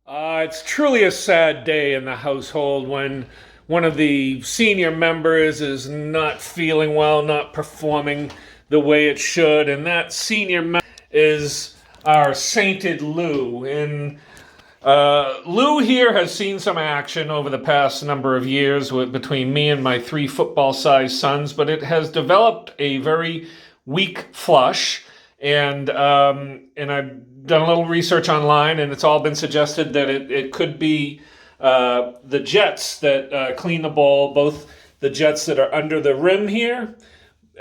It's truly a sad day in the household when one of the senior members is not feeling well, not performing the way it should, and that senior member is our sainted Lou. And Lou here has seen some action over the past number of years between me and my three football-sized sons, but it has developed a very weak flush, and I've done a little research online, and it's all been suggested that it could be the jets that clean the ball, both the jets that are under the rim here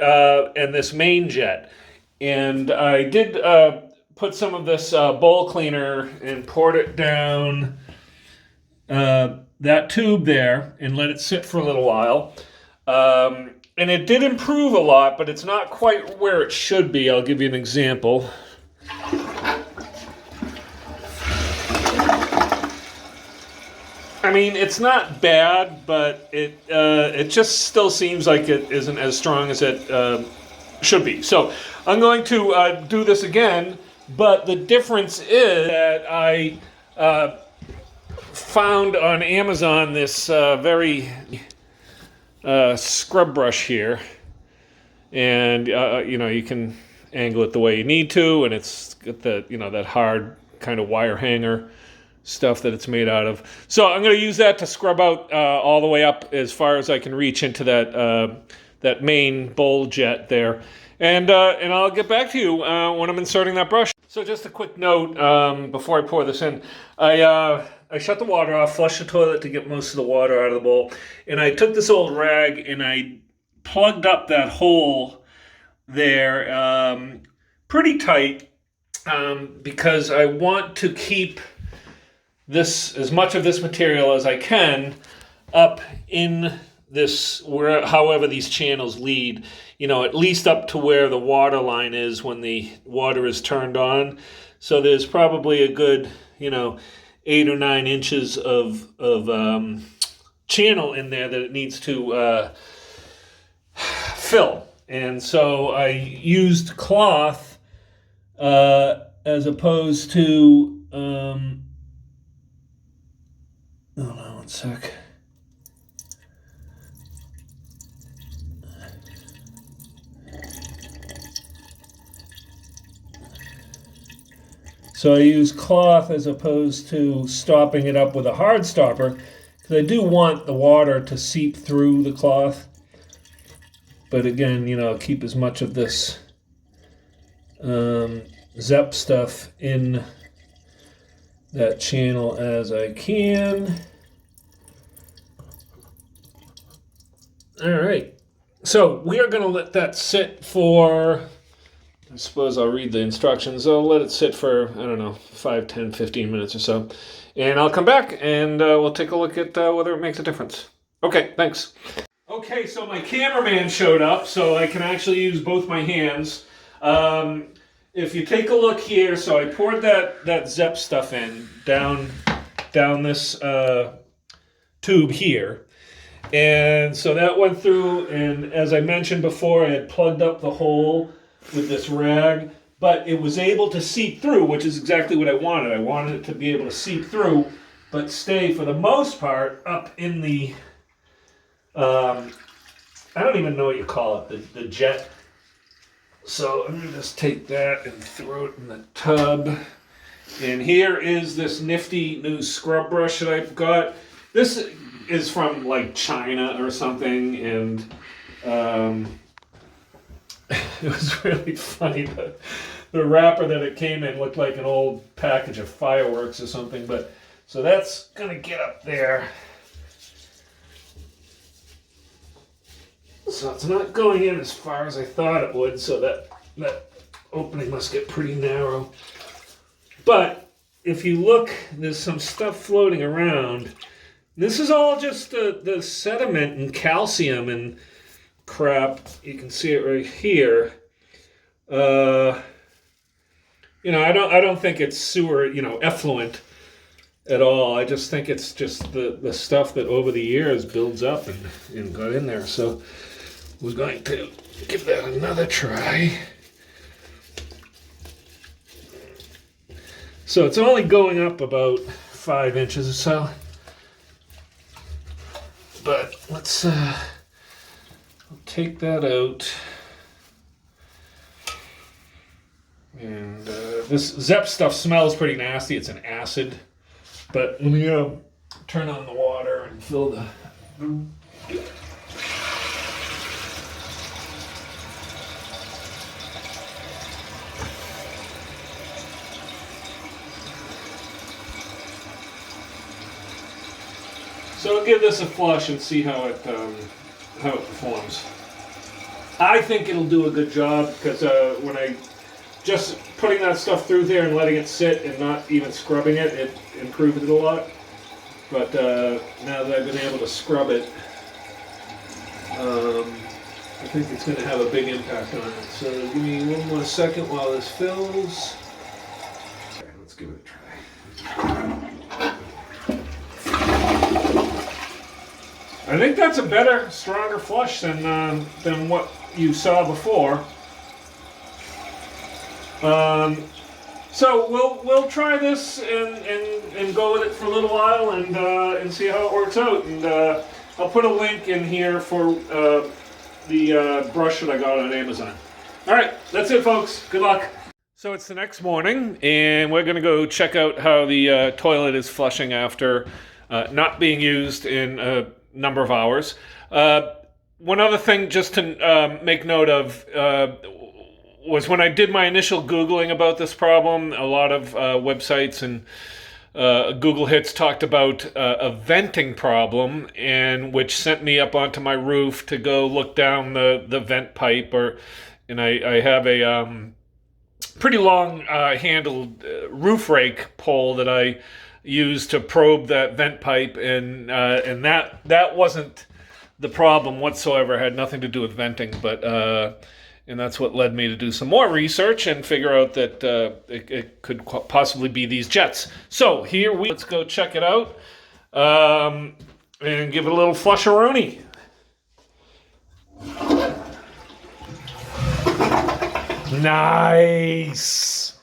and this main jet. And I did put some of this bowl cleaner and poured it down that tube there and let it sit for a little while. And it did improve a lot, but it's not quite where it should be. I'll give you an example. I mean, it's not bad, but it just still seems like it isn't as strong as it should be. So I'm going to do this again, but the difference is that I found on Amazon this very scrub brush here, and you can angle it the way you need to, and it's got the that hard kind of wire hanger stuff that it's made out of. So I'm going to use that to scrub out all the way up as far as I can reach into that main bowl jet there, and I'll get back to you when I'm inserting that brush. So just a quick note before I pour this in, I shut the water off, flushed the toilet to get most of the water out of the bowl, and I took this old rag and I plugged up that hole there pretty tight because I want to keep as much of this material as I can up in this, however these channels lead, at least up to where the water line is when the water is turned on. So there's probably a good, 8 or 9 inches of channel in there that it needs to fill. And so I used cloth as opposed to, hold on one sec. So I use cloth as opposed to stopping it up with a hard stopper, because I do want the water to seep through the cloth. But again, keep as much of this Zep stuff in that channel as I can. All right. So we are going to let that sit for, I suppose I'll read the instructions. I'll let it sit for, 5, 10, 15 minutes or so. And I'll come back and we'll take a look at whether it makes a difference. Okay, thanks. Okay, so my cameraman showed up, so I can actually use both my hands. If you take a look here, so I poured that Zep stuff in down this tube here. And so that went through, and as I mentioned before, I had plugged up the hole with this rag, but it was able to seep through, which is exactly what I wanted. I wanted it to be able to seep through, but stay, for the most part, up in the, I don't even know what you call it, the jet. So I'm going to just take that and throw it in the tub. And here is this nifty new scrub brush that I've got. This is from like China or something, and it was really funny. The wrapper that it came in looked like an old package of fireworks or something. But so that's gonna get up there. So it's not going in as far as I thought it would. So that opening must get pretty narrow. But if you look, there's some stuff floating around. This is all just the sediment and calcium and crap. You can see it right here. I don't think it's sewer, effluent at all. I just think it's just the stuff that over the years builds up and got in there. So we're going to give that another try. So it's only going up about 5 inches or so. But let's take that out. And this Zep stuff smells pretty nasty. It's an acid. But let me turn on the water and fill the... So I'll give this a flush and see how it performs. I think it'll do a good job because when I just putting that stuff through there and letting it sit and not even scrubbing it, it improved it a lot. But now that I've been able to scrub it, I think it's going to have a big impact on it. So give me one more second while this fills. Okay, let's give it a try. I think that's a better, stronger flush than what you saw before. So we'll try this and go with it for a little while and see how it works out. And I'll put a link in here for the brush that I got on Amazon. All right, that's it, folks. Good luck. So it's the next morning, and we're going to go check out how the toilet is flushing after not being used in a number of hours. One other thing just to make note of was when I did my initial Googling about this problem, a lot of websites and Google hits talked about a venting problem, and which sent me up onto my roof to go look down the vent pipe. And I have a pretty long handled roof rake pole that I use to probe that vent pipe, and that wasn't the problem whatsoever. It had nothing to do with venting, but and that's what led me to do some more research and figure out that it could possibly be these jets. So let's go check it out and give it a little flusheroni. Nice.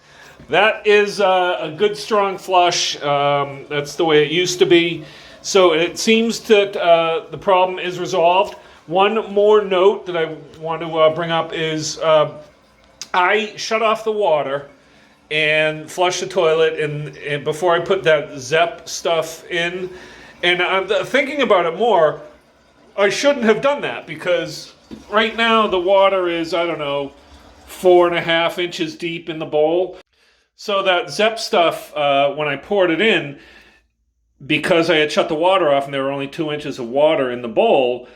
That is a good strong flush. That's the way it used to be. So it seems that the problem is resolved. One more note that I want to bring up is I shut off the water and flushed the toilet and before I put that Zep stuff in. And I'm thinking about it more, I shouldn't have done that because right now the water is, I don't know, 4.5 inches deep in the bowl. So that Zep stuff, when I poured it in, because I had shut the water off and there were only 2 inches of water in the bowl,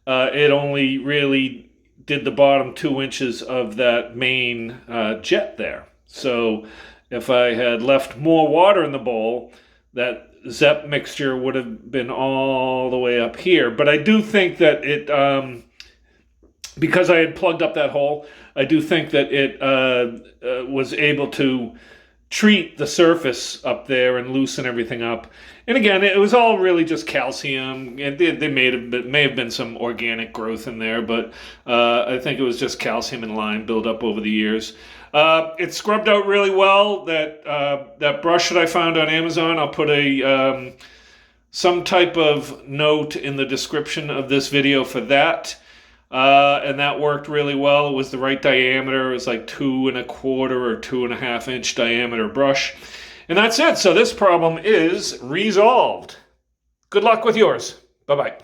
it only really did the bottom 2 inches of that main jet there. So if I had left more water in the bowl, that Zep mixture would have been all the way up here. But I do think that it, because I had plugged up that hole, I do think that it was able to treat the surface up there and loosen everything up. And again, it was all really just calcium. And there may have been some organic growth in there, but I think it was just calcium and lime built up over the years. It scrubbed out really well. That brush that I found on Amazon, I'll put some type of note in the description of this video for that. And that worked really well. It was the right diameter. It was like 2.25 or 2.5 inch diameter brush. And that's it. So this problem is resolved. Good luck with yours. Bye-bye.